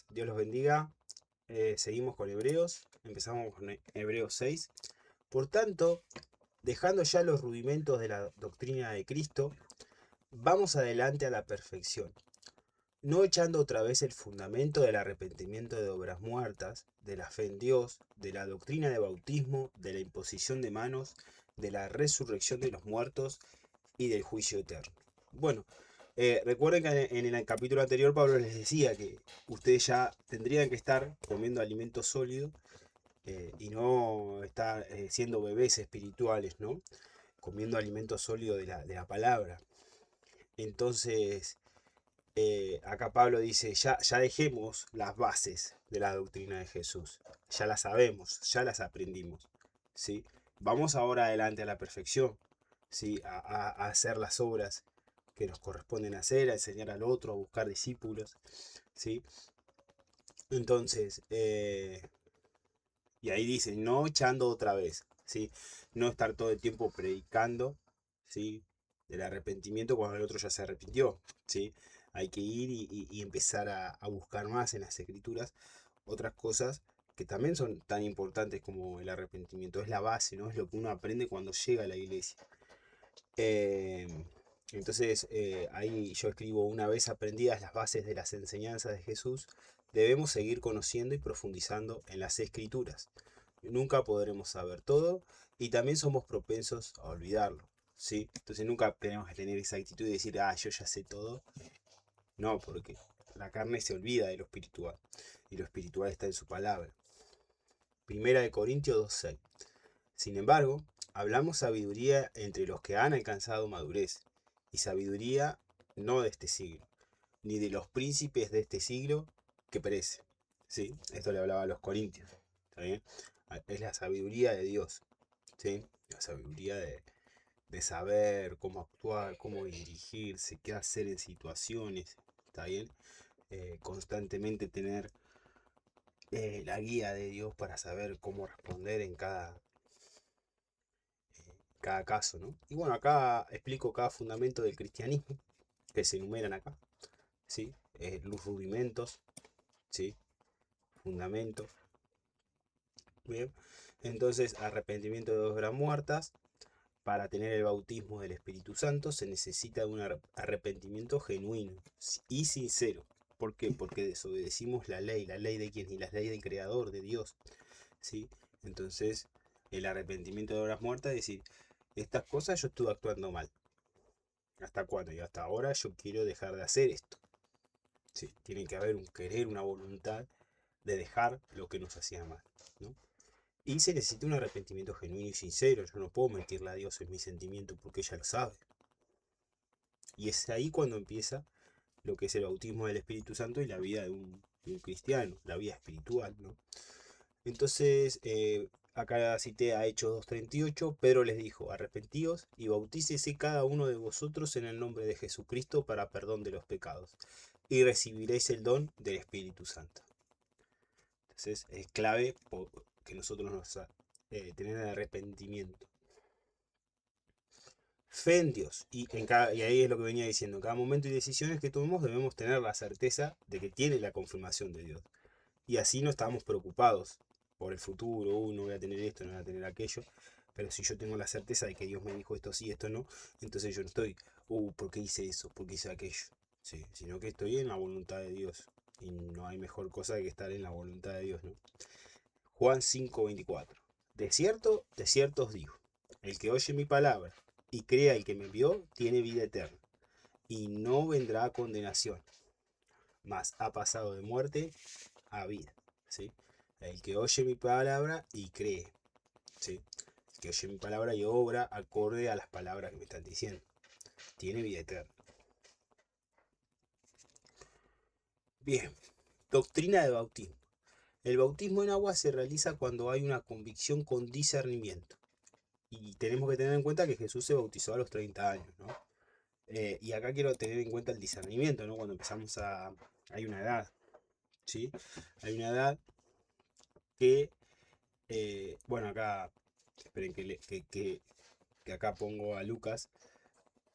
Dios los bendiga. Seguimos con Hebreos. Empezamos con Hebreos 6. Por tanto, dejando ya los rudimentos de la doctrina de Cristo, vamos adelante a la perfección, no echando otra vez el fundamento del arrepentimiento de obras muertas, de la fe en Dios, de la doctrina de bautismo, de la imposición de manos, de la resurrección de los muertos y del juicio eterno. Bueno, recuerden que en el capítulo anterior Pablo les decía que ustedes ya tendrían que estar comiendo alimento sólido y no estar siendo bebés espirituales, ¿no? Comiendo alimento sólido de la palabra. Entonces, acá Pablo dice, ya dejemos las bases de la doctrina de Jesús. Ya las sabemos, ya las aprendimos, ¿sí? Vamos ahora adelante a la perfección, ¿sí? A hacer las obras que nos corresponden hacer, a enseñar al otro, a buscar discípulos, ¿sí? Entonces, y ahí dice, no echando otra vez, ¿sí? No estar todo el tiempo predicando, ¿sí? Del arrepentimiento cuando el otro ya se arrepintió, ¿sí? Hay que ir y empezar a buscar más en las escrituras otras cosas que también son tan importantes como el arrepentimiento. Es la base, ¿no? Es lo que uno aprende cuando llega a la iglesia. Eh, entonces, ahí yo escribo, una vez aprendidas las bases de las enseñanzas de Jesús, debemos seguir conociendo y profundizando en las escrituras. Nunca podremos saber todo y también somos propensos a olvidarlo, ¿sí? Entonces nunca tenemos que tener esa actitud de decir, yo ya sé todo. No, porque la carne se olvida de lo espiritual y lo espiritual está en su palabra. Primera de Corintios 2:6. Sin embargo, hablamos sabiduría entre los que han alcanzado madurez, y sabiduría no de este siglo, ni de los príncipes de este siglo que perecen. ¿Sí? Esto le hablaba a los corintios. ¿Está bien? Es la sabiduría de Dios. ¿Sí? La sabiduría de saber cómo actuar, cómo dirigirse, qué hacer en situaciones. ¿Está bien? Constantemente tener la guía de Dios para saber cómo responder en cada caso, ¿no? Y bueno, acá explico cada fundamento del cristianismo que se enumeran acá, ¿sí? Los rudimentos, ¿sí? Fundamentos, ¿bien? Entonces, arrepentimiento de obras muertas. Para tener el bautismo del Espíritu Santo se necesita un arrepentimiento genuino y sincero. ¿Por qué? Porque desobedecimos la ley de quién y la ley del Creador, de Dios, ¿sí? Entonces, el arrepentimiento de obras muertas es decir, estas cosas yo estuve actuando mal. ¿Hasta cuándo? Y hasta ahora yo quiero dejar de hacer esto. Sí, tiene que haber un querer, una voluntad de dejar lo que nos hacía mal, ¿no? Y se necesita un arrepentimiento genuino y sincero. Yo no puedo mentirle a Dios en mis sentimientos porque ella lo sabe. Y es ahí cuando empieza lo que es el bautismo del Espíritu Santo y la vida de un cristiano, la vida espiritual, ¿no? Entonces, acá cité a Hechos 2:38, Pedro les dijo, arrepentíos y bautícese cada uno de vosotros en el nombre de Jesucristo para perdón de los pecados, y recibiréis el don del Espíritu Santo. Entonces, es clave que nosotros nos tener el arrepentimiento. Fe en Dios. Y ahí es lo que venía diciendo. En cada momento y decisiones que tomemos debemos tener la certeza de que tiene la confirmación de Dios. Y así no estamos preocupados por el futuro, no voy a tener esto, no voy a tener aquello. Pero si yo tengo la certeza de que Dios me dijo esto sí, esto no, entonces yo no estoy, ¿por qué hice eso? ¿Por qué hice aquello? Sí, sino que estoy en la voluntad de Dios. Y no hay mejor cosa que estar en la voluntad de Dios, ¿no? Juan 5:24. De cierto os digo, el que oye mi palabra y crea el que me envió, tiene vida eterna, y no vendrá a condenación, mas ha pasado de muerte a vida, ¿sí? El que oye mi palabra y cree, ¿sí? El que oye mi palabra y obra acorde a las palabras que me están diciendo, tiene vida eterna. Bien, doctrina de bautismo. El bautismo en agua se realiza cuando hay una convicción con discernimiento. Y tenemos que tener en cuenta que Jesús se bautizó a los 30 años, ¿no? Y acá quiero tener en cuenta el discernimiento, ¿no? Cuando empezamos a... Hay una edad, ¿sí? Hay una edad que... bueno, acá... Esperen que acá pongo a Lucas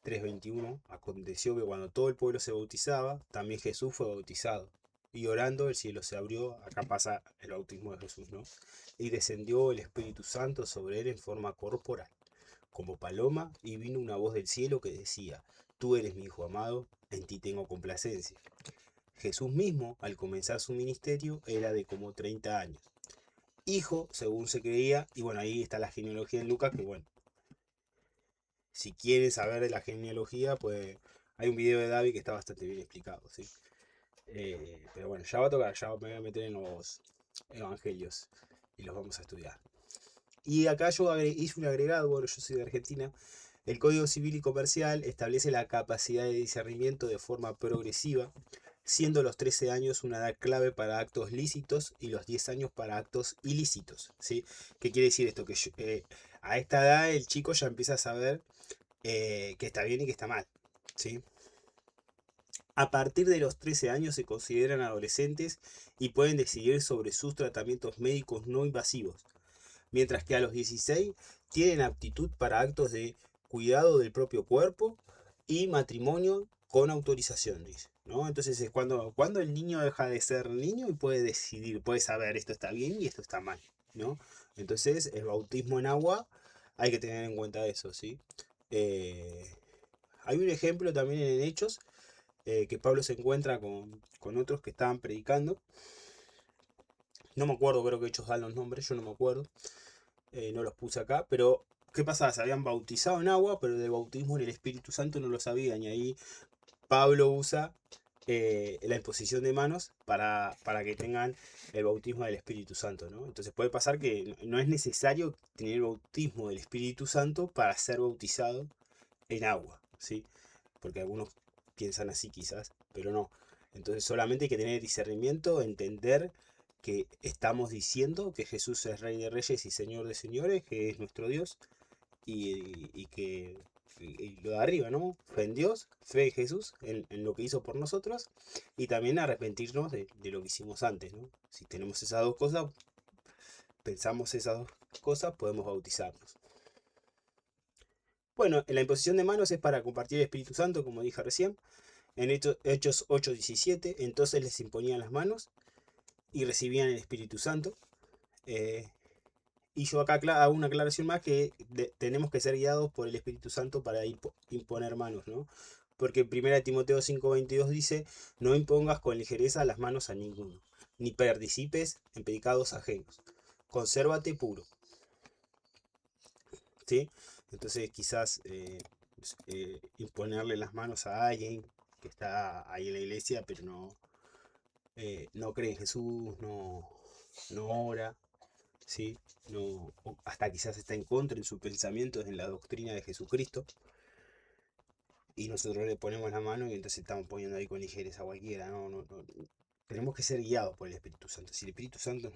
3:21. Aconteció que cuando todo el pueblo se bautizaba, también Jesús fue bautizado. y orando el cielo se abrió, acá pasa el bautismo de Jesús, ¿no? Y descendió el Espíritu Santo sobre él en forma corporal, como paloma, y vino una voz del cielo que decía, tú eres mi Hijo amado, en ti tengo complacencia. Jesús mismo, al comenzar su ministerio, era de como 30 años. Hijo, según se creía, y bueno, ahí está la genealogía en Lucas, que bueno, si quieren saber de la genealogía, pues hay un video de David que está bastante bien explicado, ¿sí? Pero bueno, ya va a tocar, ya me voy a meter en los evangelios y los vamos a estudiar. Y acá yo hice un agregado, bueno, yo soy de Argentina. El Código Civil y Comercial establece la capacidad de discernimiento de forma progresiva, siendo los 13 años una edad clave para actos lícitos y los 10 años para actos ilícitos, ¿sí? ¿Qué quiere decir esto? Que a esta edad el chico ya empieza a saber que está bien y que está mal, ¿sí? A partir de los 13 años se consideran adolescentes y pueden decidir sobre sus tratamientos médicos no invasivos, mientras que a los 16 tienen aptitud para actos de cuidado del propio cuerpo y matrimonio con autorización, dice, ¿no? Entonces es cuando el niño deja de ser niño y puede decidir, puede saber esto está bien y esto está mal, ¿no? Entonces el bautismo en agua hay que tener en cuenta eso, ¿sí? Eh, Hay un ejemplo también en Hechos, que Pablo se encuentra con otros que estaban predicando. No me acuerdo, creo que Hechos dan los nombres, yo no me acuerdo. No los puse acá, pero ¿qué pasaba? Se habían bautizado en agua, pero del bautismo en el Espíritu Santo no lo sabían. Y ahí Pablo usa la imposición de manos para que tengan el bautismo del Espíritu Santo, ¿no? Entonces puede pasar que no es necesario tener el bautismo del Espíritu Santo para ser bautizado en agua, ¿sí? Porque algunos piensan así quizás, pero no. Entonces solamente hay que tener discernimiento, entender que estamos diciendo que Jesús es Rey de Reyes y Señor de Señores, que es nuestro Dios, y que y lo de arriba, ¿no? Fe en Dios, fe en Jesús, en lo que hizo por nosotros, y también arrepentirnos de lo que hicimos antes, ¿no? Si tenemos esas dos cosas, pensamos esas dos cosas, podemos bautizarnos. Bueno, en la imposición de manos es para compartir el Espíritu Santo, como dije recién. En Hechos 8:17, entonces les imponían las manos y recibían el Espíritu Santo. Eh, y yo acá hago una aclaración más que tenemos que ser guiados por el Espíritu Santo para imponer manos, ¿no? Porque en 1 Timoteo 5:22 dice, no impongas con ligereza las manos a ninguno, ni participes en pecados ajenos. Consérvate puro, ¿sí? Entonces quizás imponerle las manos a alguien que está ahí en la iglesia, pero no cree en Jesús, no ora, ¿sí? No, hasta quizás está en contra en su pensamiento en la doctrina de Jesucristo, y nosotros le ponemos la mano y entonces estamos poniendo ahí con ligereza a cualquiera, no. Tenemos que ser guiados por el Espíritu Santo. Si el Espíritu Santo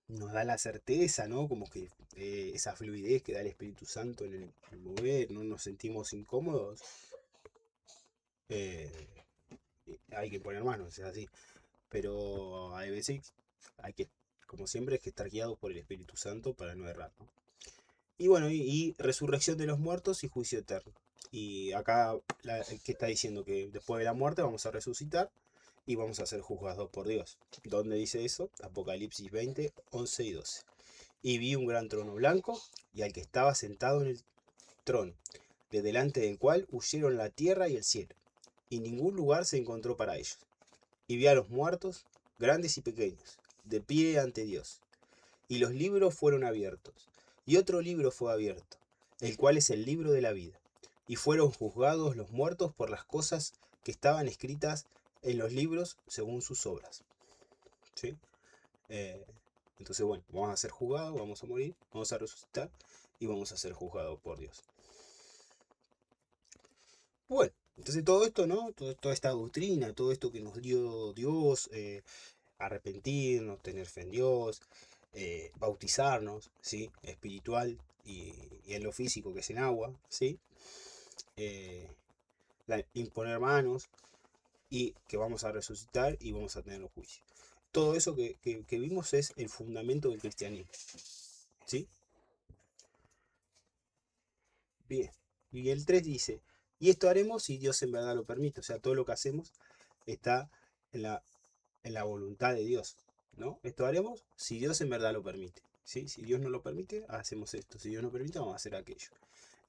nos da la certeza, ¿no? Como que esa fluidez que da el Espíritu Santo en el mover, no nos sentimos incómodos, eh, hay que poner manos, es así. Pero hay veces hay que, como siempre, hay que estar guiados por el Espíritu Santo para no errar, ¿no? Y bueno, y resurrección de los muertos y juicio eterno. Y acá, que está diciendo que después de la muerte vamos a resucitar y vamos a ser juzgados por Dios. ¿Dónde dice eso? Apocalipsis 20, 11 y 12. Y vi un gran trono blanco y al que estaba sentado en el trono, de delante del cual huyeron la tierra y el cielo, y ningún lugar se encontró para ellos. Y vi a los muertos, grandes y pequeños, de pie ante Dios. Y los libros fueron abiertos. Y otro libro fue abierto, el cual es el libro de la vida. Y fueron juzgados los muertos por las cosas que estaban escritas en los libros según sus obras. ¿Sí? Eh, entonces, bueno, vamos a ser juzgados, vamos a morir, vamos a resucitar y vamos a ser juzgados por Dios. Bueno, entonces todo esto, ¿no? Toda esta doctrina, todo esto que nos dio Dios, arrepentirnos, tener fe en Dios, bautizarnos, ¿sí? Espiritual y en lo físico, que es en agua, ¿sí? Eh, Imponer manos y que vamos a resucitar y vamos a tener un juicio. Todo eso que vimos es el fundamento del cristianismo, ¿sí? Bien. Y el 3 dice, y esto haremos si Dios en verdad lo permite. O sea, todo lo que hacemos está en la voluntad de Dios, ¿no? Esto haremos si Dios en verdad lo permite, ¿sí? Si Dios no lo permite, hacemos esto. Si Dios no permite, vamos a hacer aquello.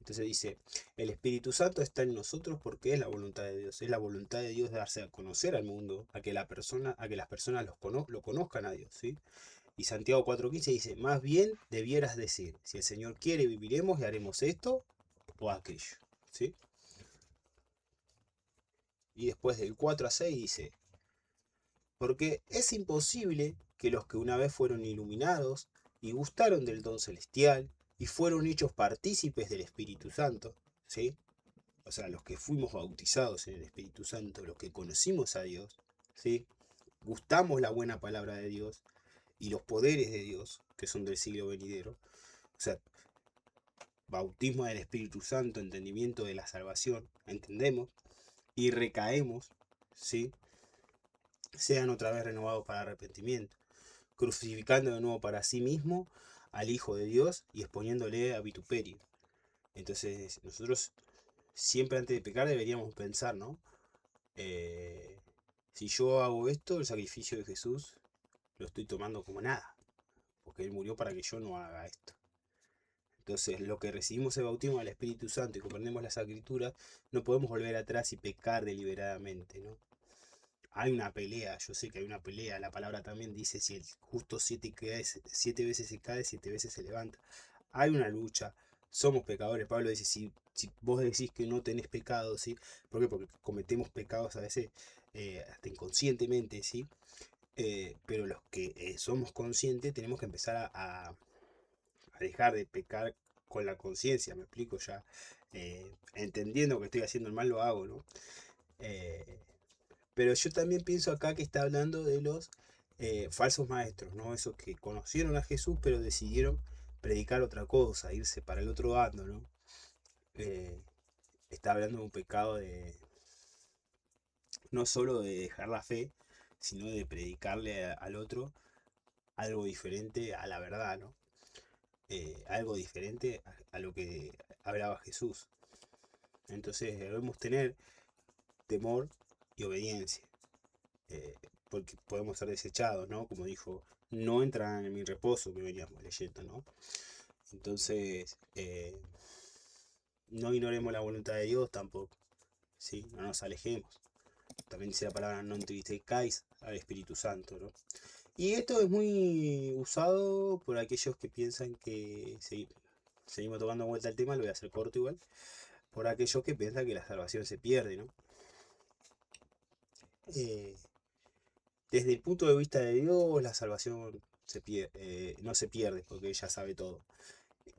Entonces dice, el Espíritu Santo está en nosotros porque es la voluntad de Dios. Es la voluntad de Dios darse a conocer al mundo, a que las personas lo conozcan a Dios, ¿sí? Y Santiago 4:15 dice, más bien debieras decir, si el Señor quiere, viviremos y haremos esto o aquello, ¿sí? Y después del 4-6 dice, porque es imposible que los que una vez fueron iluminados y gustaron del don celestial y fueron hechos partícipes del Espíritu Santo, ¿sí? O sea, los que fuimos bautizados en el Espíritu Santo, los que conocimos a Dios, ¿sí? Gustamos la buena palabra de Dios y los poderes de Dios, que son del siglo venidero. O sea, bautismo del Espíritu Santo, entendimiento de la salvación, entendemos, y recaemos, ¿sí? Sean otra vez renovados para arrepentimiento, crucificando de nuevo para sí mismo al Hijo de Dios y exponiéndole a vituperio. Entonces, nosotros siempre antes de pecar deberíamos pensar, ¿no? Si yo hago esto, el sacrificio de Jesús lo estoy tomando como nada, porque Él murió para que yo no haga esto. Entonces, lo que recibimos el bautismo del Espíritu Santo y comprendemos las Escrituras, no podemos volver atrás y pecar deliberadamente, ¿no? Hay una pelea, yo sé que hay una pelea, la palabra también dice, si el justo 7 veces se cae, 7 veces se levanta. Hay una lucha, somos pecadores. Pablo dice, si vos decís que no tenés pecado, ¿sí? ¿Por qué? Porque cometemos pecados a veces hasta inconscientemente, ¿sí? Pero los que somos conscientes tenemos que empezar a dejar de pecar con la conciencia, me explico ya. Entendiendo que estoy haciendo el mal, lo hago, ¿no? Eh, pero yo también pienso acá que está hablando de los falsos maestros, ¿no? Esos que conocieron a Jesús, pero decidieron predicar otra cosa, irse para el otro bando, ¿no? Eh, Está hablando de un pecado de no solo de dejar la fe, sino de predicarle al otro algo diferente a la verdad, ¿no? Algo diferente a lo que hablaba Jesús. Entonces debemos tener temor y obediencia, eh, porque podemos ser desechados, ¿no? Como dijo, no entrarán en mi reposo, que veníamos leyendo, ¿no? Entonces, no ignoremos la voluntad de Dios tampoco, ¿sí? No nos alejemos. También dice la palabra non entristezcáis al Espíritu Santo, ¿no? Y esto es muy usado por aquellos que piensan que, seguimos tocando vuelta el tema, lo voy a hacer corto igual, por aquellos que piensan que la salvación se pierde, ¿no? Eh, Desde el punto de vista de Dios, la salvación no se pierde, porque ella sabe todo.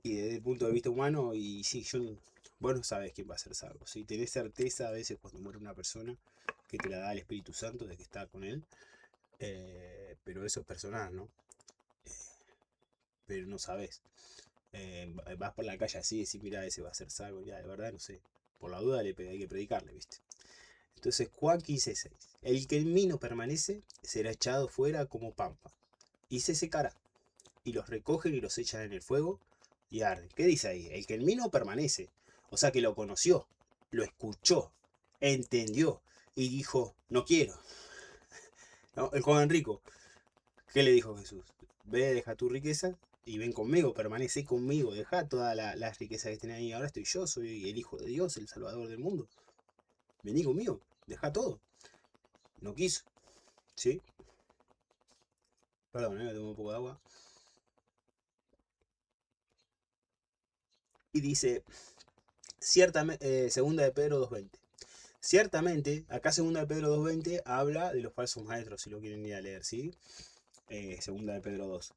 Y desde el punto de vista humano, y sí, vos no sabes quién va a ser salvo. Si tenés certeza a veces cuando muere una persona que te la da el Espíritu Santo de que está con él, pero eso es personal, ¿no? Pero no sabes. Vas por la calle así y decís, mira, ese va a ser salvo, ya, de verdad, no sé. Por la duda hay que predicarle, ¿viste? Entonces, Juan 15:6. El que en mí no permanece será echado fuera como pampa y se secará. Y los recogen y los echan en el fuego y arden. ¿Qué dice ahí? El que en mí no permanece. O sea que lo conoció, lo escuchó, entendió y dijo, no quiero. ¿No? El joven rico, ¿qué le dijo Jesús? Ve, deja tu riqueza y ven conmigo, permanece conmigo, deja todas las riquezas que tenés ahí. Ahora estoy yo, soy el Hijo de Dios, el Salvador del mundo. Vení conmigo, deja todo. No quiso, ¿sí? Perdón, me tomo un poco de agua. Y dice, ciertamente, segunda de Pedro 2:20. Ciertamente, acá segunda de Pedro 2:20 habla de los falsos maestros, si lo quieren ir a leer, ¿sí? Segunda de Pedro 2.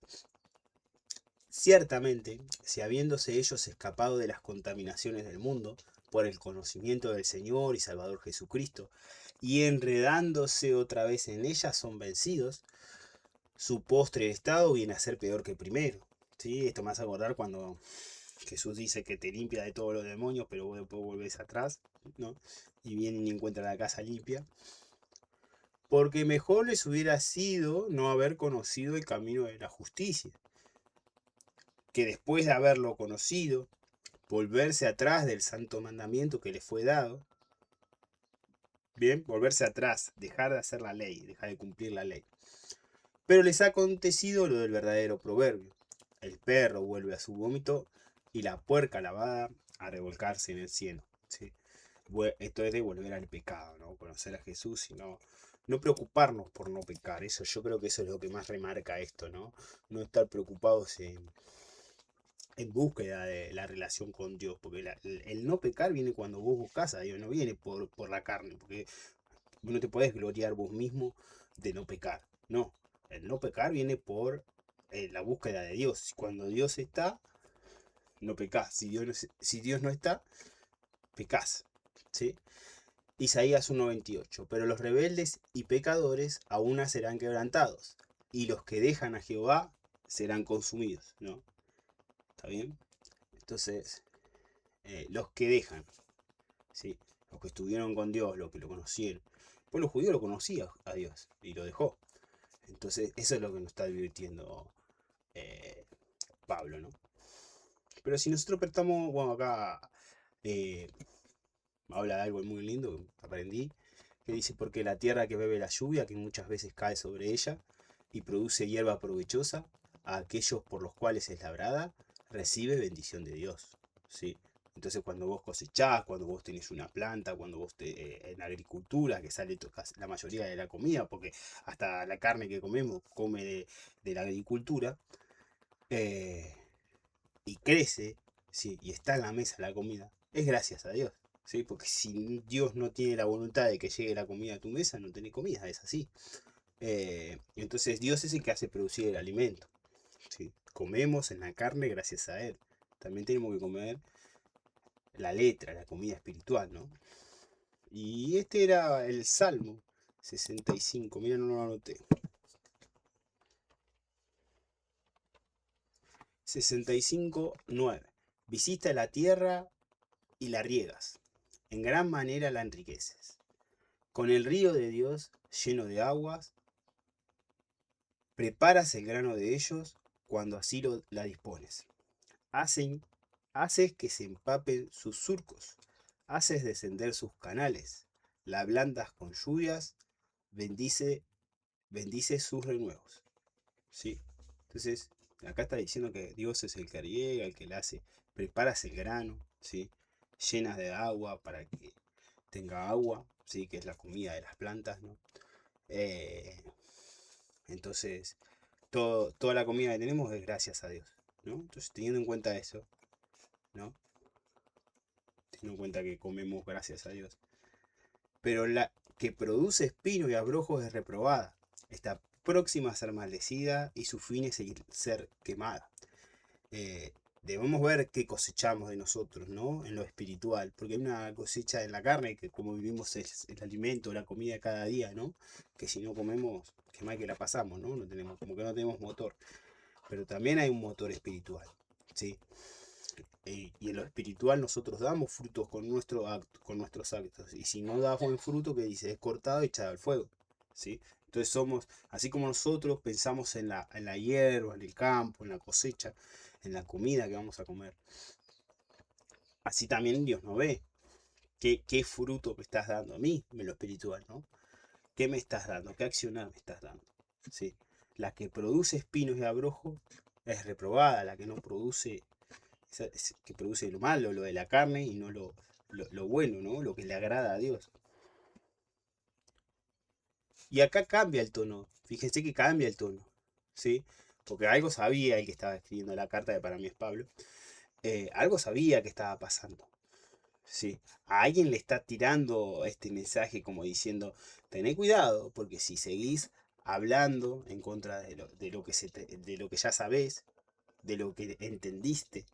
Ciertamente, si habiéndose ellos escapado de las contaminaciones del mundo, por el conocimiento del Señor y Salvador Jesucristo, y enredándose otra vez en ellas son vencidos, su postre estado viene a ser peor que el primero. ¿Sí? Esto me hace acordar cuando Jesús dice que te limpia de todos los demonios, pero vos después volvés atrás, ¿no? Y vienen y encuentran la casa limpia. Porque mejor les hubiera sido no haber conocido el camino de la justicia, que después de haberlo conocido, volverse atrás del santo mandamiento que les fue dado, Bien, volverse atrás, dejar de hacer la ley, dejar de cumplir la ley. Pero les ha acontecido lo del verdadero proverbio. El perro vuelve a su vómito y la puerca lavada a revolcarse en el cieno. ¿Sí? Esto es de volver al pecado, ¿no? Conocer a Jesús y no preocuparnos por no pecar. Eso, yo creo que eso es lo que más remarca esto, ¿no? No estar preocupados en búsqueda de la relación con Dios. Porque el no pecar viene cuando vos buscas a Dios, no viene por la carne. Porque no te podés gloriar vos mismo de no pecar. No, el no pecar viene por la búsqueda de Dios. Cuando Dios está, no pecás. Si Dios no está, pecás. ¿Sí? Isaías 1:28. Pero los rebeldes y pecadores aún serán quebrantados, y los que dejan a Jehová serán consumidos. ¿No? ¿Está bien? Entonces, los que dejan, ¿sí? Los que estuvieron con Dios, los que lo conocieron. Pues los judíos lo conocían a Dios y lo dejó. Entonces, eso es lo que nos está advirtiendo eh, Pablo, ¿no? Pero si nosotros prestamos, bueno, acá eh, habla de algo muy lindo que aprendí, que dice, porque la tierra que bebe la lluvia, que muchas veces cae sobre ella, y produce hierba provechosa, a aquellos por los cuales es labrada, recibe bendición de Dios, ¿sí? Entonces cuando vos cosechás, cuando vos tenés una planta, cuando vos en agricultura, que sale la mayoría de la comida, porque hasta la carne que comemos come de la agricultura, eh, y crece, ¿sí? Y está en la mesa la comida, es gracias a Dios. ¿Sí? Porque si Dios no tiene la voluntad de que llegue la comida a tu mesa, no tenés comida, es así. Entonces Dios es el que hace producir el alimento. ¿Sí? Comemos en la carne gracias a Él. También tenemos que comer la letra, la comida espiritual, ¿no? Y este era el Salmo 65. Mira, no lo anoté. 65:9. Visita la tierra y la riegas. En gran manera la enriqueces. Con el río de Dios lleno de aguas, preparas el grano de ellos cuando así la dispones. Hacen, haces que se empapen sus surcos, haces descender sus canales, la ablandas con lluvias, bendice, bendice sus renuevos. ¿Sí? Entonces, acá está diciendo que Dios es el que riega, el que le hace, preparas el grano, ¿sí? Llenas de agua para que tenga agua, ¿sí? Que es la comida de las plantas, ¿no? Eh, entonces, toda la comida que tenemos es gracias a Dios, ¿no? Entonces, teniendo en cuenta eso, ¿no? Teniendo en cuenta que comemos gracias a Dios. Pero la que produce espino y abrojos es reprobada. Está próxima a ser maldecida y su fin es ser quemada. Eh, debemos ver qué cosechamos de nosotros, ¿no? En lo espiritual, porque hay una cosecha en la carne, que como vivimos es el alimento, la comida cada día, ¿no? Que si no comemos, qué mal que la pasamos, ¿no? No tenemos, como que no tenemos motor. Pero también hay un motor espiritual, ¿sí? Y en lo espiritual nosotros damos frutos con nuestros actos. Y si no da buen fruto, que dice, es cortado y echado al fuego, ¿sí? Entonces somos, así como nosotros pensamos en la hierba, en el campo, en la cosecha, en la comida que vamos a comer, así también Dios nos ve. ¿Qué fruto me estás dando a mí en lo espiritual, ¿no? ¿Qué me estás dando? ¿Qué accionar me estás dando? ¿Sí? La que produce espinos y abrojos es reprobada, la que no produce, que produce lo malo, lo de la carne y no lo bueno, ¿no? Lo que le agrada a Dios. Y acá cambia el tono, fíjense que cambia el tono, ¿sí? Porque algo sabía el que estaba escribiendo la carta, que para mí es Pablo, algo sabía que estaba pasando. Sí, a alguien le está tirando este mensaje como diciendo, tené cuidado, porque si seguís hablando en contra de lo que ya sabés, de lo que entendiste,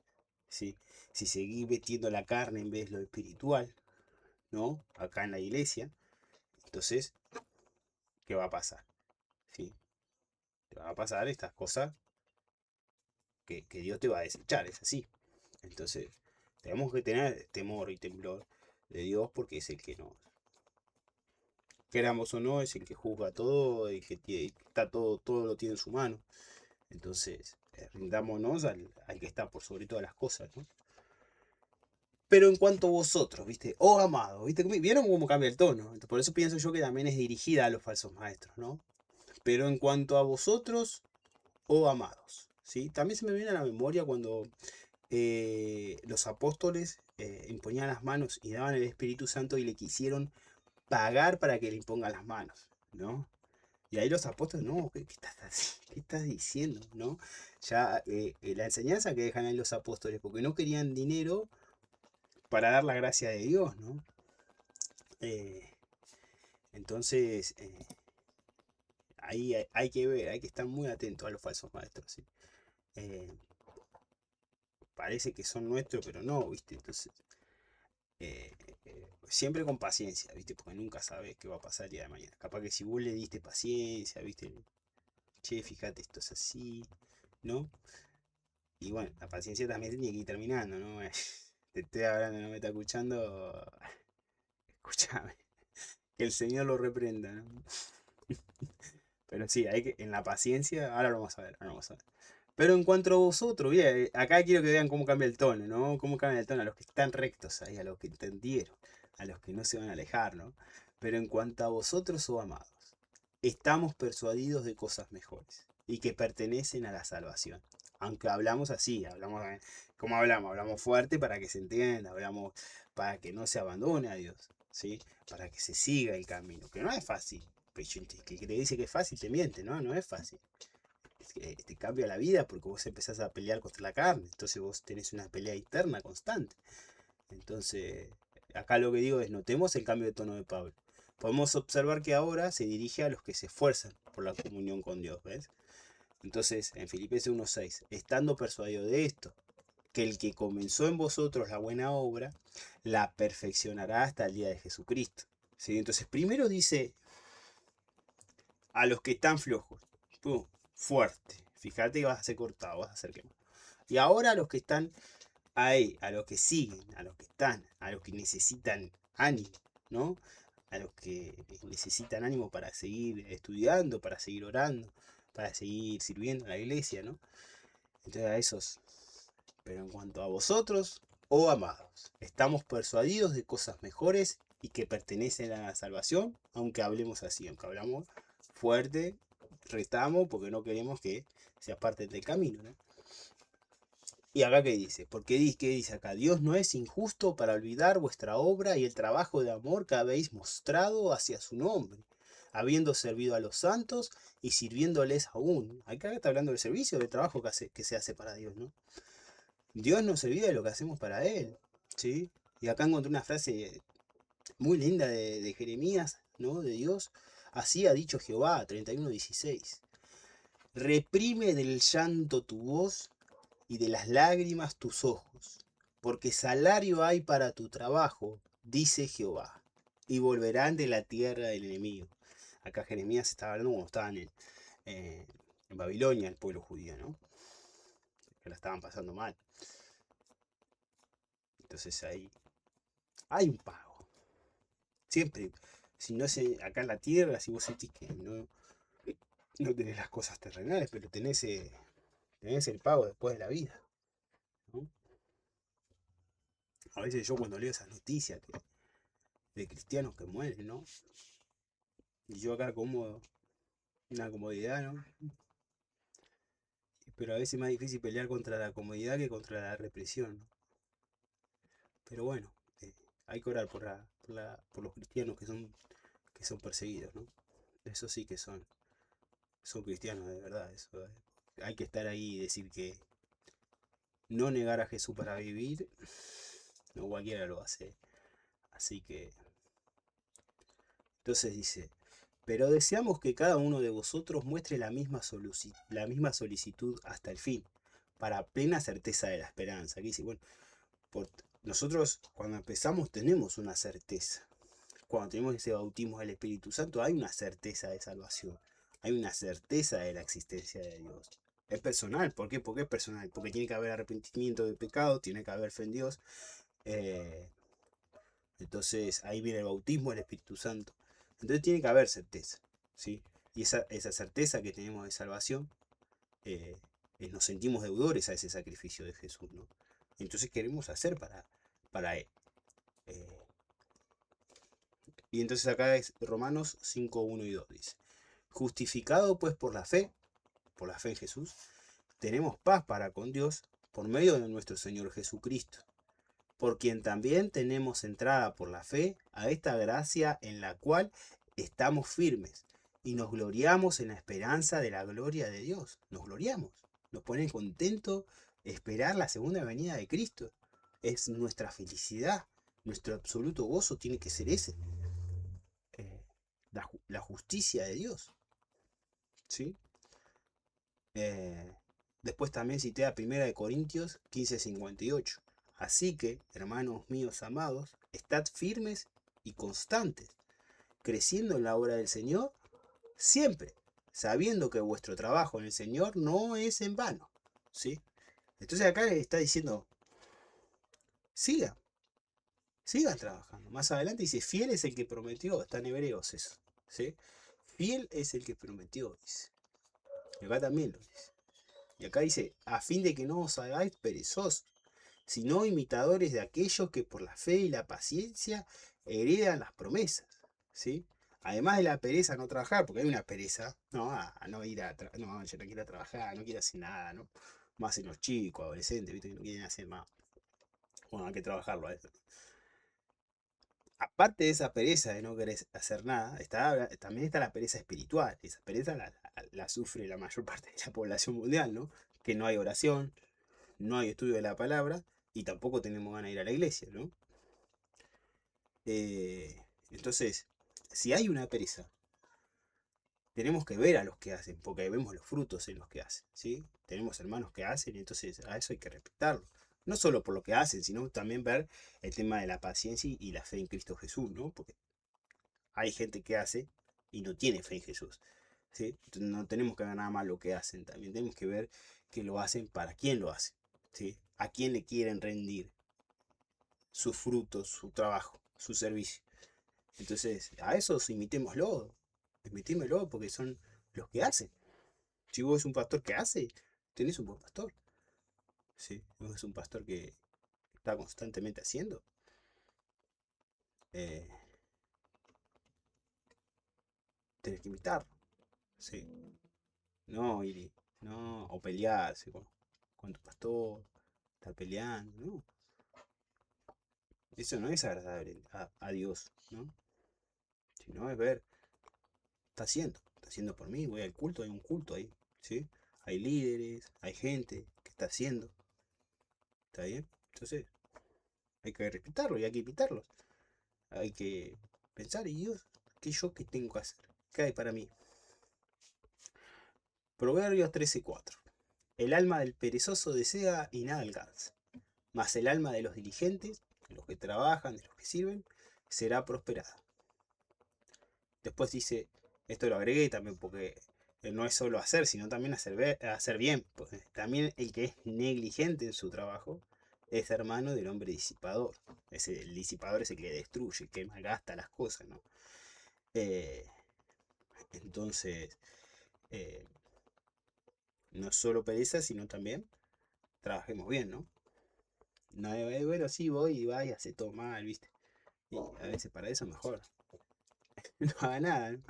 ¿sí? Si seguís metiendo la carne en vez de lo espiritual, ¿no? Acá en la iglesia, entonces, ¿qué va a pasar? ¿Sí? Te van a pasar estas cosas que Dios te va a desechar, es así. Entonces, tenemos que tener temor y temblor de Dios porque es el que nos, queramos o no, es el que juzga todo, el que está todo lo tiene en su mano. Entonces, rindámonos al que está por sobre todas las cosas, ¿no? Pero en cuanto a vosotros, ¿viste? Oh, amado, ¿viste? ¿Vieron cómo cambia el tono? Entonces, por eso pienso yo que también es dirigida a los falsos maestros, ¿no? Pero en cuanto a vosotros, oh, amados, ¿sí? También se me viene a la memoria cuando los apóstoles imponían las manos y daban el Espíritu Santo y le quisieron pagar para que le impongan las manos, ¿no? Y ahí los apóstoles, no, ¿qué estás diciendo? ¿No? Ya la enseñanza que dejan ahí los apóstoles, porque no querían dinero para dar la gracia de Dios, ¿no? Eh, entonces, ahí hay que ver, hay que estar muy atento a los falsos maestros, ¿sí? Eh, Parece que son nuestros, pero no, ¿viste? Entonces, siempre con paciencia, ¿viste? Porque nunca sabes qué va a pasar el día de mañana. Capaz que si vos le diste paciencia, ¿viste? Che, fíjate, esto es así, ¿no? Y bueno, la paciencia también tiene que ir terminando, ¿no? Te estoy hablando, no me está escuchando. Escúchame, que el Señor lo reprenda, ¿no? Pero sí, hay que, en la paciencia, ahora lo vamos a ver, ahora lo vamos a ver. Pero en cuanto a vosotros, bien, acá quiero que vean cómo cambia el tono, ¿no? Cómo cambia el tono a los que están rectos ahí, a los que entendieron, a los que no se van a alejar, ¿no? Pero en cuanto a vosotros, oh amados, estamos persuadidos de cosas mejores y que pertenecen a la salvación. Aunque hablamos así, hablamos como hablamos, hablamos fuerte para que se entienda, hablamos para que no se abandone a Dios, ¿sí? Para que se siga el camino, que no es fácil. Que te dice que es fácil te miente, ¿no? No es fácil. Es que te cambia la vida porque vos empezás a pelear contra la carne, entonces vos tenés una pelea interna constante. Entonces, acá lo que digo es, notemos el cambio de tono de Pablo. Podemos observar que ahora se dirige a los que se esfuerzan por la comunión con Dios, ¿ves? Entonces, en Filipenses 1:6, estando persuadido de esto, que el que comenzó en vosotros la buena obra, la perfeccionará hasta el día de Jesucristo. ¿Sí? Entonces, primero dice a los que están flojos, ¡pum! Fuerte. Fíjate que vas a ser cortado, vas a ser quemado. Y ahora a los que están ahí, a los que siguen, a los que están, a los que necesitan ánimo, ¿no? A los que necesitan ánimo para seguir estudiando, para seguir orando, para seguir sirviendo en la iglesia, ¿no? Entonces a esos. Pero en cuanto a vosotros, oh amados, estamos persuadidos de cosas mejores y que pertenecen a la salvación, aunque hablemos así, aunque hablamos fuerte, retamos porque no queremos que se aparten del camino, ¿no? Y acá qué dice, porque qué dice acá, Dios no es injusto para olvidar vuestra obra y el trabajo de amor que habéis mostrado hacia su nombre, habiendo servido a los santos y sirviéndoles aún. Acá está hablando del servicio, del trabajo que se hace para Dios, ¿no? Dios no se olvida de lo que hacemos para Él, ¿sí? Y acá encontré una frase muy linda de Jeremías, ¿no? De Dios. Así ha dicho Jehová, 31:16. Reprime del llanto tu voz y de las lágrimas tus ojos, porque salario hay para tu trabajo, dice Jehová, y volverán de la tierra del enemigo. Acá Jeremías estaba hablando cuando estaban en Babilonia, el pueblo judío, ¿no? Que la estaban pasando mal. Entonces ahí hay un pago. Siempre, si no es acá en la tierra, si vos sentís que no tenés las cosas terrenales, pero tenés el pago después de la vida, ¿no? A veces yo cuando leo esas noticias de cristianos que mueren, ¿no? Y yo acá cómodo, una comodidad, ¿no? Pero a veces es más difícil pelear contra la comodidad que contra la represión, ¿no? Pero bueno, hay que orar por los cristianos que son perseguidos, ¿no? Eso sí que son cristianos de verdad. Eso, hay que estar ahí y decir que no negar a Jesús para vivir, no cualquiera lo hace. Así que, entonces dice, pero deseamos que cada uno de vosotros muestre la misma solicitud hasta el fin, para plena certeza de la esperanza. Aquí dice, bueno, por, nosotros cuando empezamos tenemos una certeza. Cuando tenemos ese bautismo del Espíritu Santo hay una certeza de salvación. Hay una certeza de la existencia de Dios. Es personal. ¿Por qué? Porque es personal. Porque tiene que haber arrepentimiento de pecado, tiene que haber fe en Dios. eh, entonces ahí viene el bautismo del Espíritu Santo. Entonces tiene que haber certeza, ¿sí? Y esa certeza que tenemos de salvación, nos sentimos deudores a ese sacrificio de Jesús, ¿no? Entonces queremos hacer para Él. Eh, y entonces acá es Romanos 5, 1 y 2 dice, justificado pues por la fe en Jesús, tenemos paz para con Dios por medio de nuestro Señor Jesucristo, por quien también tenemos entrada por la fe a esta gracia en la cual estamos firmes y nos gloriamos en la esperanza de la gloria de Dios. Nos gloriamos, nos pone contento esperar la segunda venida de Cristo. Es nuestra felicidad, nuestro absoluto gozo tiene que ser ese, la justicia de Dios, ¿sí? Eh, Después también cité a 1 Corintios 15:58. Así que, hermanos míos amados, estad firmes y constantes, creciendo en la obra del Señor siempre, sabiendo que vuestro trabajo en el Señor no es en vano. ¿Sí? Entonces acá está diciendo, sigan, sigan trabajando. Más adelante dice, fiel es el que prometió, está en Hebreos eso. ¿Sí? Fiel es el que prometió, dice. Y acá también lo dice. Y acá dice, a fin de que no os hagáis perezosos, sino imitadores de aquellos que por la fe y la paciencia heredan las promesas. ¿Sí? Además de la pereza no trabajar, porque hay una pereza, no, no ir a no, yo no quiero trabajar, no quiero hacer nada, ¿no? Más en los chicos, adolescentes, ¿viste? Que no quieren hacer más. Bueno, hay que trabajarlo a eso. Aparte de esa pereza de no querer hacer nada, también está la pereza espiritual. Esa pereza la sufre la mayor parte de la población mundial, ¿no? Que no hay oración, no hay estudio de la palabra y tampoco tenemos ganas de ir a la iglesia, ¿no? Entonces, si hay una pereza, tenemos que ver a los que hacen, porque vemos los frutos en los que hacen, ¿sí? Tenemos hermanos que hacen y entonces a eso hay que respetarlo. No solo por lo que hacen, sino también ver el tema de la paciencia y la fe en Cristo Jesús, ¿no? Porque hay gente que hace y no tiene fe en Jesús, ¿sí? Entonces no tenemos que ver nada más lo que hacen, también tenemos que ver que lo hacen para quién lo hacen, ¿sí? A quién le quieren rendir sus frutos, su trabajo, su servicio. Entonces, a esos imitémoslo porque son los que hacen. Si vos es un pastor que hace, tenés un buen pastor. ¿Sí? Vos es un pastor que está constantemente haciendo. eh, Tenés que imitarlo. ¿Sí? No, no, o pelearse con tu pastor, estar peleando, ¿no? Eso no es agradable a Dios, ¿no? Sino es ver, está haciendo por mí, voy al culto, hay un culto ahí, ¿sí? Hay líderes, hay gente que está haciendo, ¿está bien? Entonces, hay que respetarlo y hay que imitarlos. Hay que pensar, y Dios, ¿qué tengo que hacer? ¿Qué hay para mí? Proverbios 13:4. El alma del perezoso desea y nada alcanza, mas el alma de los diligentes, de los que trabajan, de los que sirven, será prosperada. Después dice, esto lo agregué también porque no es solo hacer, sino también hacer bien. Pues también el que es negligente en su trabajo es hermano del hombre disipador. El disipador es el que destruye, el que malgasta las cosas, ¿no? Eh, entonces, eh, no solo pereza, sino también trabajemos bien, ¿no? No, bueno, sí, voy y va y hace todo mal, ¿viste? Y a veces para eso mejor. No haga nada, ¿no?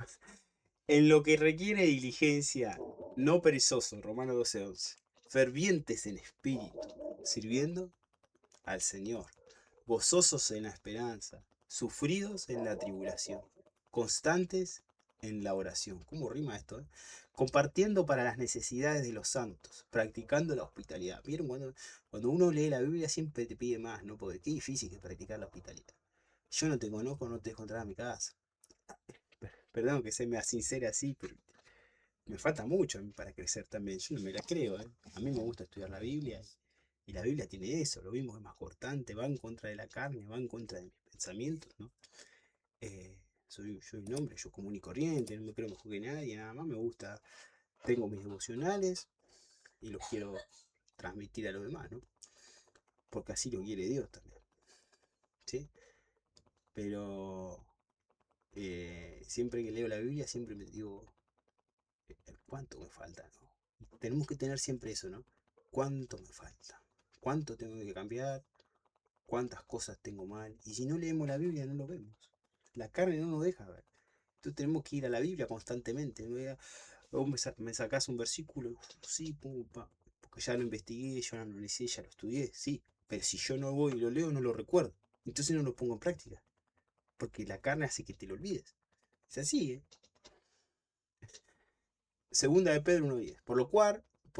En lo que requiere diligencia, no perezoso, Romano 12:11. Fervientes en espíritu, sirviendo al Señor. Gozosos en la esperanza, sufridos en la tribulación, constantes en la oración. ¿Cómo rima esto? Compartiendo para las necesidades de los santos, practicando la hospitalidad. ¿Vieron? Cuando uno lee la Biblia siempre te pide más, ¿no? Porque qué difícil que es practicar la hospitalidad. Yo no te conozco, no te dejo entrar a mi casa. Perdón que se me sincera así, pero me falta mucho a mí para crecer también. Yo no me la creo, ¿eh? A mí me gusta estudiar la Biblia y la Biblia tiene eso, lo mismo, es más cortante, va en contra de la carne, va en contra de mis pensamientos, ¿no? Soy un hombre, yo común y corriente, no me creo mejor que nadie, nada más me gusta, tengo mis devocionales y los quiero transmitir a los demás, ¿no? Porque así lo quiere Dios también, ¿sí? Pero siempre que leo la Biblia, siempre me digo, ¿cuánto me falta, no? Tenemos que tener siempre eso, ¿no? ¿Cuánto me falta? ¿Cuánto tengo que cambiar? cuántas cosas tengo mal. Y si no leemos la Biblia, no lo vemos. La carne no nos deja ver. Entonces tenemos que ir a la Biblia constantemente. ¿No? Vos me sacás un versículo, sí, pum, pa, porque ya lo investigué, ya lo analicé, ya lo estudié, sí. Pero si yo no voy y lo leo, no lo recuerdo. Entonces no lo pongo en práctica. Porque la carne hace que te lo olvides. Es así, ¿eh? Segunda de Pedro 1:10. Por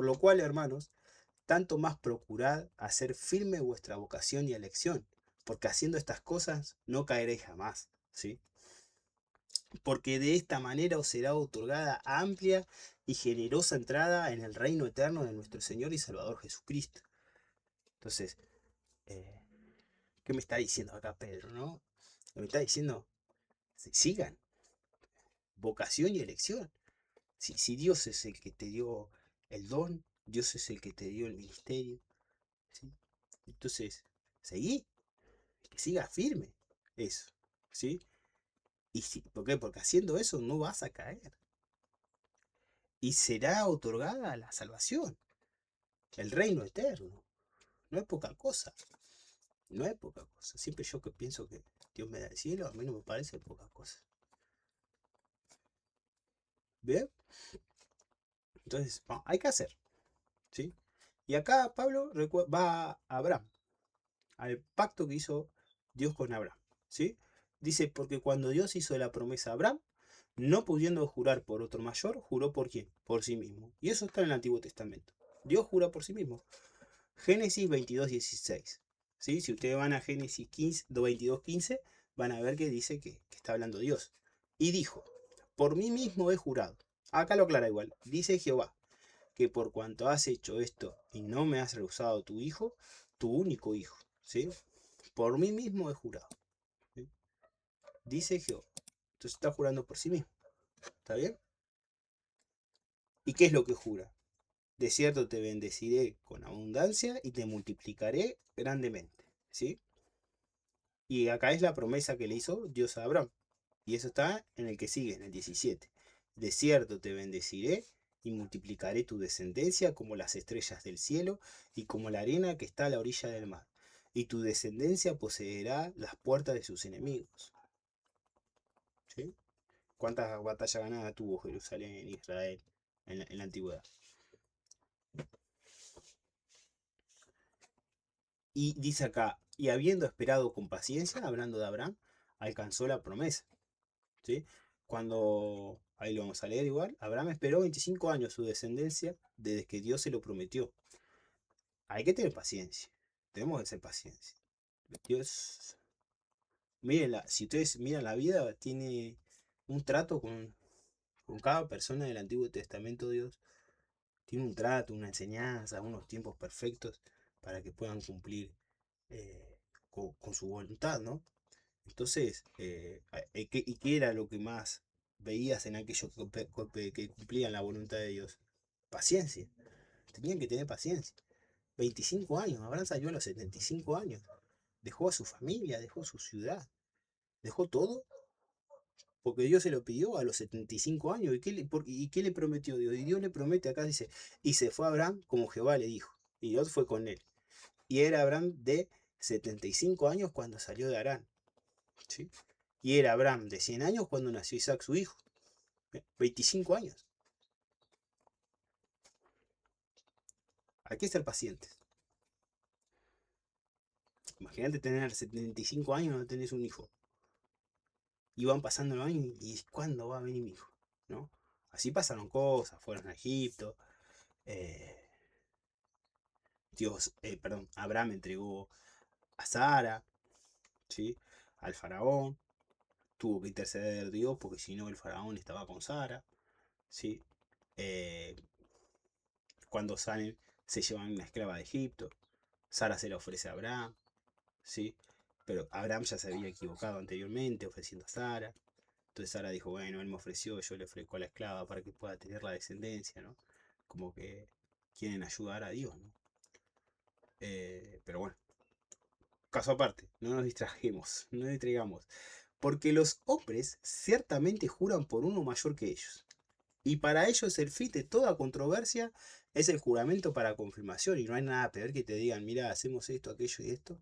lo cual, hermanos, tanto más procurad hacer firme vuestra vocación y elección, porque haciendo estas cosas no caeréis jamás, ¿sí? Porque de esta manera os será otorgada amplia y generosa entrada en el reino eterno de nuestro Señor y Salvador Jesucristo. Entonces, eh, ¿qué me está diciendo acá Pedro, no? Me está diciendo, sigan, vocación y elección. Si Dios es el que te dio el don, Dios es el que te dio el ministerio, ¿sí? Entonces, seguí, que siga firme eso, ¿sí? ¿Por qué? Porque haciendo eso no vas a caer. Y será otorgada la salvación, el reino eterno. No es poca cosa, no es poca cosa. Siempre yo que pienso que Dios me da el cielo, a mí no me parece poca cosa. ¿Bien? Entonces, hay que hacer, ¿sí? Y acá Pablo va a Abraham, al pacto que hizo Dios con Abraham, ¿sí? Dice, porque cuando Dios hizo la promesa a Abraham, no pudiendo jurar por otro mayor, juró por quién, por sí mismo. Y eso está en el Antiguo Testamento. Dios jura por sí mismo. Génesis 22:16. ¿Sí? Si ustedes van a Génesis 22:15, van a ver que dice que está hablando Dios. Y dijo, por mí mismo he jurado. Acá lo aclara igual. Dice Jehová, que por cuanto has hecho esto y no me has rehusado tu hijo, tu único hijo, ¿sí? Por mí mismo he jurado, ¿sí? Dice Jehová. Entonces está jurando por sí mismo. ¿Está bien? ¿Y qué es lo que jura? De cierto te bendeciré con abundancia y te multiplicaré grandemente, ¿sí? Y acá es la promesa que le hizo Dios a Abraham. Y eso está en el que sigue, en el 17. De cierto te bendeciré y multiplicaré tu descendencia como las estrellas del cielo y como la arena que está a la orilla del mar. Y tu descendencia poseerá las puertas de sus enemigos. ¿Sí? ¿Cuántas batallas ganadas tuvo Jerusalén en Israel en la antigüedad? Y dice acá, y habiendo esperado con paciencia, hablando de Abraham, alcanzó la promesa. ¿Sí? Cuando, ahí lo vamos a leer igual, Abraham esperó 25 años su descendencia desde que Dios se lo prometió. Hay que tener paciencia, tenemos que ser paciencia. Dios, miren, si ustedes miran la vida, tiene un trato con cada persona del Antiguo Testamento. Dios tiene un trato, una enseñanza, unos tiempos perfectos para que puedan cumplir con su voluntad, ¿no? Entonces, ¿y qué era lo que más veías en aquellos que cumplían la voluntad de Dios? Paciencia. Tenían que tener paciencia. 25 años, Abraham salió a los 75 años. Dejó a su familia, dejó su ciudad, dejó todo porque Dios se lo pidió a los 75 años. ¿Y qué le prometió Dios? Y Dios le promete, acá dice, y se fue Abraham como Jehová le dijo. Y Dios fue con él. Y era Abraham de 75 años cuando salió de Harán. ¿Sí? Y era Abraham de 100 años cuando nació Isaac, su hijo. 25 años. Hay que ser pacientes. Imagínate tener 75 años y no tenés un hijo. Y van pasando los años y ¿cuándo va a venir mi hijo? ¿No? Así pasaron cosas, fueron a Egipto. eh, Abraham entregó a Sara, ¿sí? Al faraón. Tuvo que interceder Dios porque si no el faraón estaba con Sara, ¿sí? Eh, cuando salen se llevan una esclava de Egipto. Sara se la ofrece a Abraham, ¿sí? Pero Abraham ya se había equivocado anteriormente ofreciendo a Sara. Entonces Sara dijo, bueno, él me ofreció, yo le ofrezco a la esclava para que pueda tener la descendencia, ¿no? Como que quieren ayudar a Dios, ¿no? Pero bueno, caso aparte, no nos distrajemos, no nos distraigamos. Porque los hombres ciertamente juran por uno mayor que ellos. Y para ellos el fin de toda controversia es el juramento para confirmación. Y no hay nada peor que te digan, mira, hacemos esto, aquello y esto.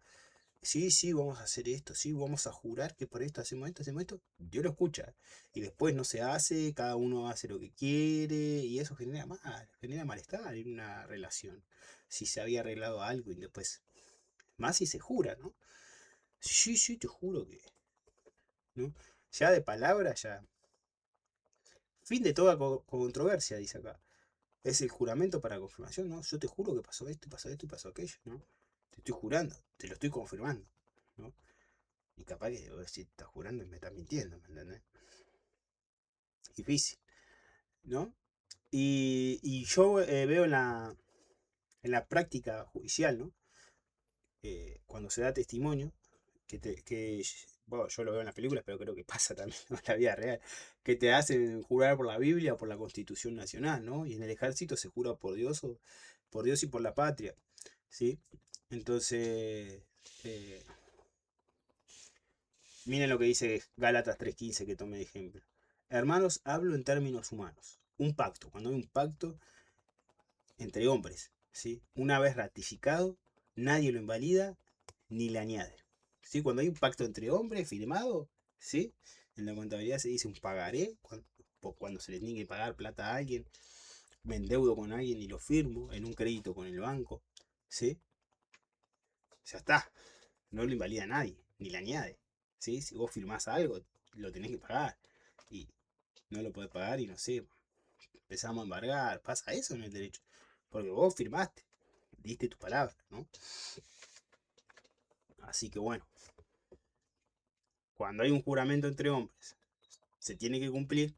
sí, sí, vamos a hacer esto, sí, vamos a jurar que por esto, hacemos esto, Dios lo escucha. Y después no se hace, cada uno hace lo que quiere y eso genera malestar en una relación. Si se había arreglado algo y después, más si se jura, ¿no? Sí, sí, te juro que, ¿no? Ya de palabra, ya. Fin de toda controversia, dice acá. Es el juramento para confirmación, ¿no? Yo te juro que pasó esto, y pasó esto y pasó aquello, ¿no? Te estoy jurando, te lo estoy confirmando, ¿no? Y capaz que si estás jurando y me estás mintiendo, ¿me entendés? Difícil, ¿no? Y yo veo en la práctica judicial, ¿no? Cuando se da testimonio, bueno, yo lo veo en las películas, pero creo que pasa también en la vida real, que te hacen jurar por la Biblia o por la Constitución Nacional, ¿no? Y en el ejército se jura por Dios y por la patria, ¿sí? Entonces, eh, miren lo que dice Gálatas 3:15 que tomé de ejemplo. Hermanos, hablo en términos humanos. Un pacto, cuando hay un pacto entre hombres, ¿sí? Una vez ratificado, nadie lo invalida ni le añade. ¿Sí? Cuando hay un pacto entre hombres firmado, ¿sí? En la contabilidad se dice un pagaré, cuando se le tiene que pagar plata a alguien, me endeudo con alguien y lo firmo en un crédito con el banco, ¿sí? Ya está, no lo invalida nadie, ni le añade, ¿sí? Si vos firmás algo, lo tenés que pagar y no lo podés pagar y no sé, empezamos a embargar, pasa eso en el derecho, porque vos firmaste, diste tu palabra, ¿no? Así que bueno, cuando hay un juramento entre hombres, se tiene que cumplir,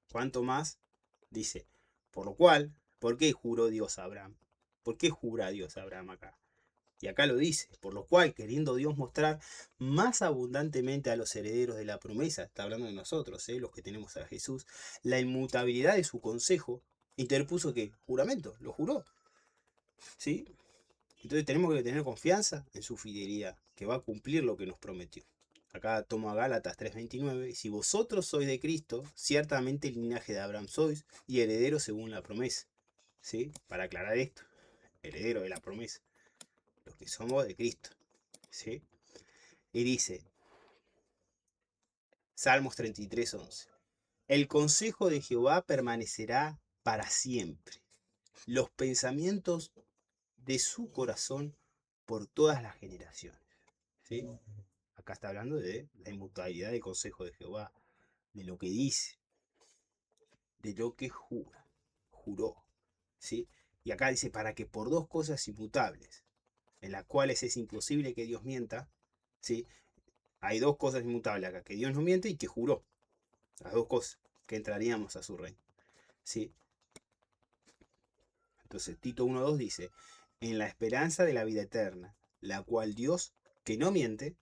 cuanto más, dice, por lo cual, ¿por qué juró Dios a Abraham? ¿Por qué jura Dios a Abraham acá? Y acá lo dice, por lo cual, queriendo Dios mostrar más abundantemente a los herederos de la promesa, está hablando de nosotros, los que tenemos a Jesús, la inmutabilidad de su consejo, interpuso que juramento, lo juró, ¿sí? Entonces tenemos que tener confianza en su fidelidad, que va a cumplir lo que nos prometió. Acá tomo a Gálatas 3:29, si vosotros sois de Cristo, ciertamente el linaje de Abraham sois y herederos según la promesa. ¿Sí? Para aclarar esto, heredero de la promesa, los que somos de Cristo. ¿Sí? Y dice, Salmos 33:11, el consejo de Jehová permanecerá para siempre, los pensamientos de su corazón por todas las generaciones. ¿Sí? Acá está hablando de la inmutabilidad del consejo de Jehová, de lo que dice, de lo que jura, juró, ¿sí? Y acá dice, para que por dos cosas inmutables, en las cuales es imposible que Dios mienta, ¿sí? Hay dos cosas inmutables acá, que Dios no miente y que juró, las dos cosas, que entraríamos a su reino, ¿sí? Entonces Tito 1:2 dice, en la esperanza de la vida eterna, la cual Dios, que no miente,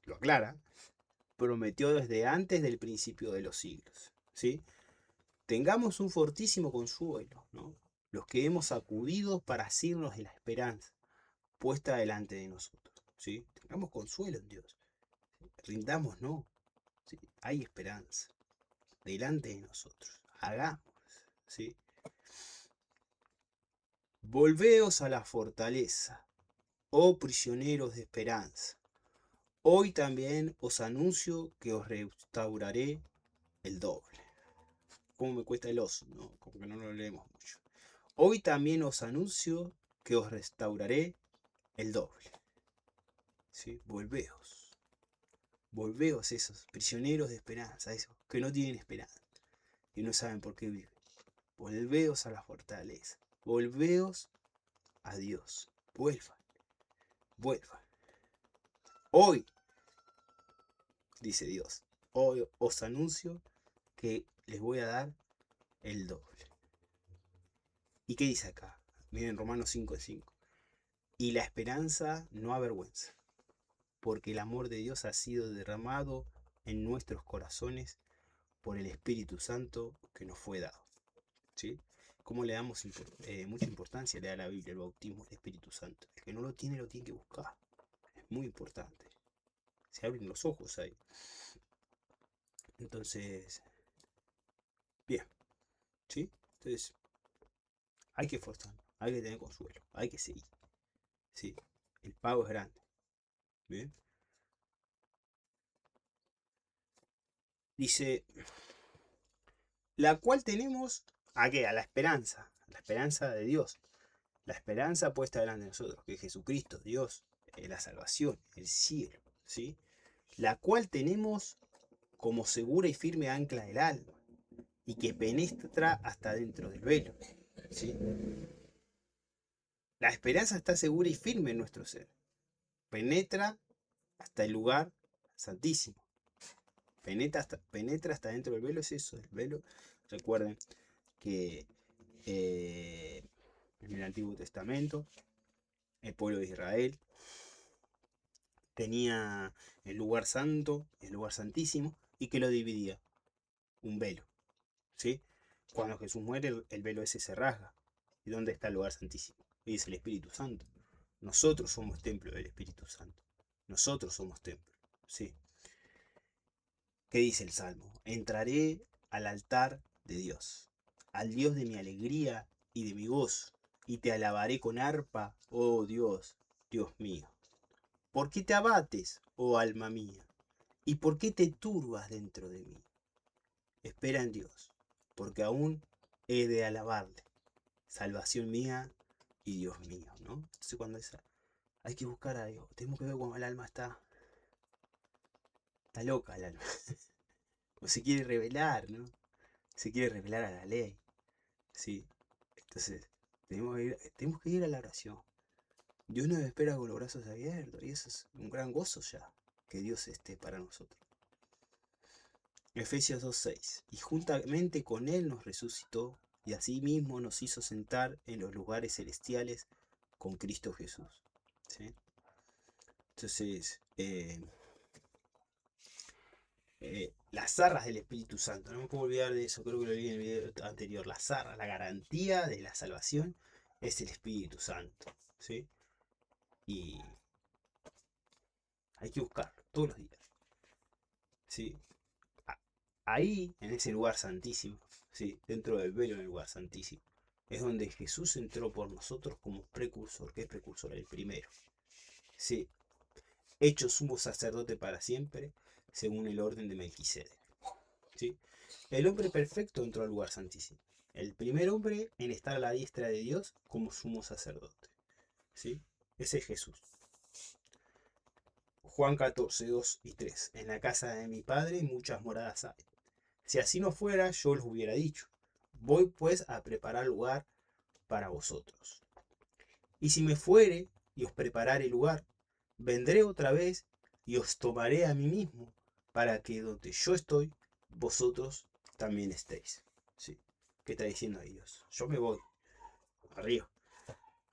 lo aclara, prometió desde antes del principio de los siglos, ¿sí? Tengamos un fortísimo consuelo, ¿no? Los que hemos acudido para asirnos de la esperanza puesta delante de nosotros, ¿sí? Tengamos consuelo en Dios, rindamos, ¿no? ¿Sí? Hay esperanza delante de nosotros, hagamos, ¿sí? Volveos a la fortaleza, oh prisioneros de esperanza. Hoy también os anuncio que os restauraré el doble. ¿Cómo me cuesta el oso? ¿No? Como que no lo leemos mucho. Hoy también os anuncio que os restauraré el doble. ¿Sí? Volveos. Volveos esos prisioneros de esperanza, esos que no tienen esperanza, que no saben por qué viven. Volveos a la fortaleza. Volveos a Dios. Vuelvan. Vuelvan. Hoy, dice Dios, hoy os anuncio que les voy a dar el doble. ¿Y qué dice acá? Miren Romanos 5:5. Y la esperanza no avergüenza, porque el amor de Dios ha sido derramado en nuestros corazones por el Espíritu Santo que nos fue dado. ¿Sí? ¿Cómo le damos mucha importancia le da la Biblia el bautismo del Espíritu Santo? El que no lo tiene que buscar. Es muy importante. Se abren los ojos ahí. Entonces, bien, ¿sí? Entonces, hay que esforzarnos, hay que tener consuelo, hay que seguir, ¿sí? El pago es grande, Bien. Dice, la cual tenemos, ¿a qué? A la esperanza de Dios. La esperanza puesta delante de nosotros, que es Jesucristo, Dios, la salvación, el cielo, ¿sí? La cual tenemos como segura y firme ancla del alma, y que penetra hasta dentro del velo, ¿sí? La esperanza está segura y firme en nuestro ser. Penetra hasta el lugar santísimo. Penetra hasta dentro del velo, es eso, el velo. Recuerden que en el Antiguo Testamento el pueblo de Israel tenía el lugar santo, el lugar santísimo, y que lo dividía un velo, ¿sí? Cuando Jesús muere, el velo ese se rasga. ¿Y dónde está el lugar santísimo? Y es el Espíritu Santo. Nosotros somos templo del Espíritu Santo. Nosotros somos templo, ¿sí? ¿Qué dice el Salmo? Entraré al altar de Dios, al Dios de mi alegría y de mi gozo, y te alabaré con arpa, oh Dios, Dios mío. ¿Por qué te abates, oh alma mía? ¿Y por qué te turbas dentro de mí? Espera en Dios, porque aún he de alabarle, salvación mía y Dios mío, ¿no? Entonces cuando hay que buscar a Dios, tenemos que ver cómo el alma está loca el alma, o se quiere revelar, ¿no? Se quiere revelar a la ley, ¿sí? Entonces, tenemos que ir a la oración. Dios nos espera con los brazos abiertos y eso es un gran gozo ya, que Dios esté para nosotros. Efesios 2:6. Y juntamente con Él nos resucitó y asimismo nos hizo sentar en los lugares celestiales con Cristo Jesús. ¿Sí? Entonces, las arras del Espíritu Santo, no me puedo olvidar de eso, creo que lo vi en el video anterior. Las arras, la garantía de la salvación es el Espíritu Santo. ¿Sí? Y hay que buscarlo todos los días. ¿Sí? Ahí, en ese lugar santísimo, ¿sí? Dentro del velo del lugar santísimo, es donde Jesús entró por nosotros como precursor. ¿Qué es precursor? El primero. ¿Sí? Hecho sumo sacerdote para siempre, según el orden de Melquisedec. ¿Sí? El hombre perfecto entró al lugar santísimo. El primer hombre en estar a la diestra de Dios como sumo sacerdote. ¿Sí? Ese es Jesús. Juan 14, 2 y 3. En la casa de mi padre muchas moradas hay. Si así no fuera, yo os hubiera dicho. Voy pues a preparar lugar para vosotros. Y si me fuere y os preparare lugar, vendré otra vez y os tomaré a mí mismo, para que donde yo estoy, vosotros también estéis. ¿Sí? ¿Qué está diciendo ahí Dios? Yo me voy arriba,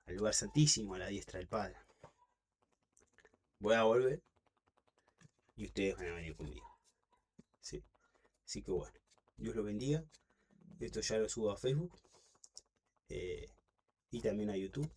al lugar santísimo, a la diestra del Padre. Voy a volver y ustedes van a venir conmigo. ¿Sí? Así que bueno, Dios lo bendiga. Esto ya lo subo a Facebook y también a YouTube.